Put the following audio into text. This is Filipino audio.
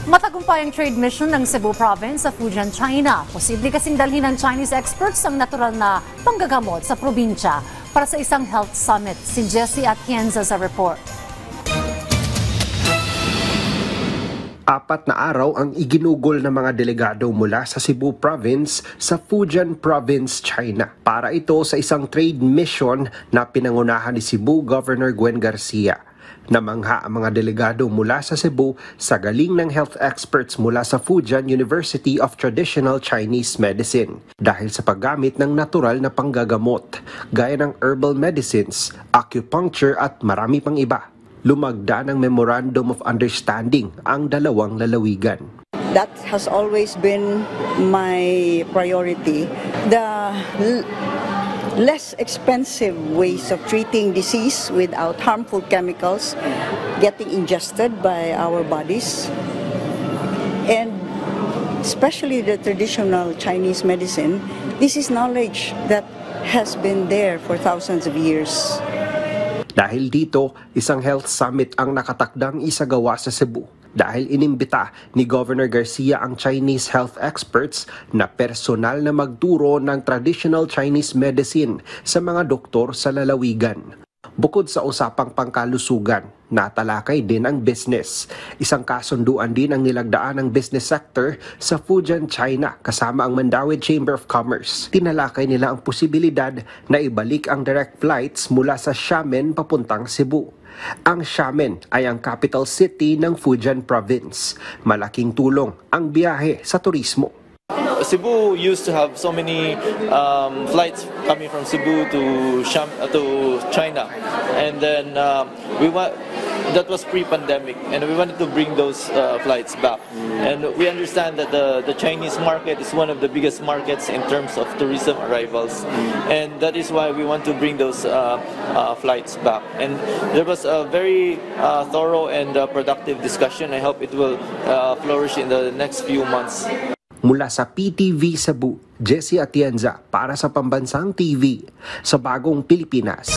Matagumpay ang trade mission ng Cebu Province sa Fujian, China. Posible kasing dalhin ng Chinese experts ang natural na panggagamot sa probinsya para sa isang health summit. Si Jessie Atienza sa report. 4 na araw ang iginugol ng mga delegado mula sa Cebu Province sa Fujian Province, China. Para ito sa isang trade mission na pinangunahan ni Cebu Governor Gwen Garcia. Namangha ang mga delegado mula sa Cebu sa galing ng health experts mula sa Fujian University of Traditional Chinese Medicine dahil sa paggamit ng natural na panggagamot gaya ng herbal medicines, acupuncture at marami pang iba. Lumagda ng Memorandum of Understanding ang dalawang lalawigan. That has always been my priority. The less expensive ways of treating disease without harmful chemicals getting ingested by our bodies, and especially the traditional Chinese medicine. This is knowledge that has been there for thousands of years. Dahil dito, isang health summit ang nakatakdang isagawa sa Cebu dahil inimbita ni Governor Garcia ang Chinese health experts na personal na magturo ng traditional Chinese medicine sa mga doktor sa lalawigan. Bukod sa usapang pangkalusugan, natalakay din ang business. Isang kasunduan din ang nilagdaan ng business sector sa Fujian, China kasama ang Mandaue Chamber of Commerce. Tinalakay nila ang posibilidad na ibalik ang direct flights mula sa Xiamen papuntang Cebu. Ang Xiamen ay ang capital city ng Fujian Province. Malaking tulong ang biyahe sa turismo. Cebu used to have so many flights coming from Cebu to China, and then that was pre-pandemic, and we wanted to bring those flights back. And we understand that the Chinese market is one of the biggest markets in terms of tourism arrivals, and that is why we want to bring those flights back. And there was a very thorough and productive discussion. I hope it will flourish in the next few months. Mula sa PTV Cebu, Jessie Atienza para sa Pambansang TV sa Bagong Pilipinas.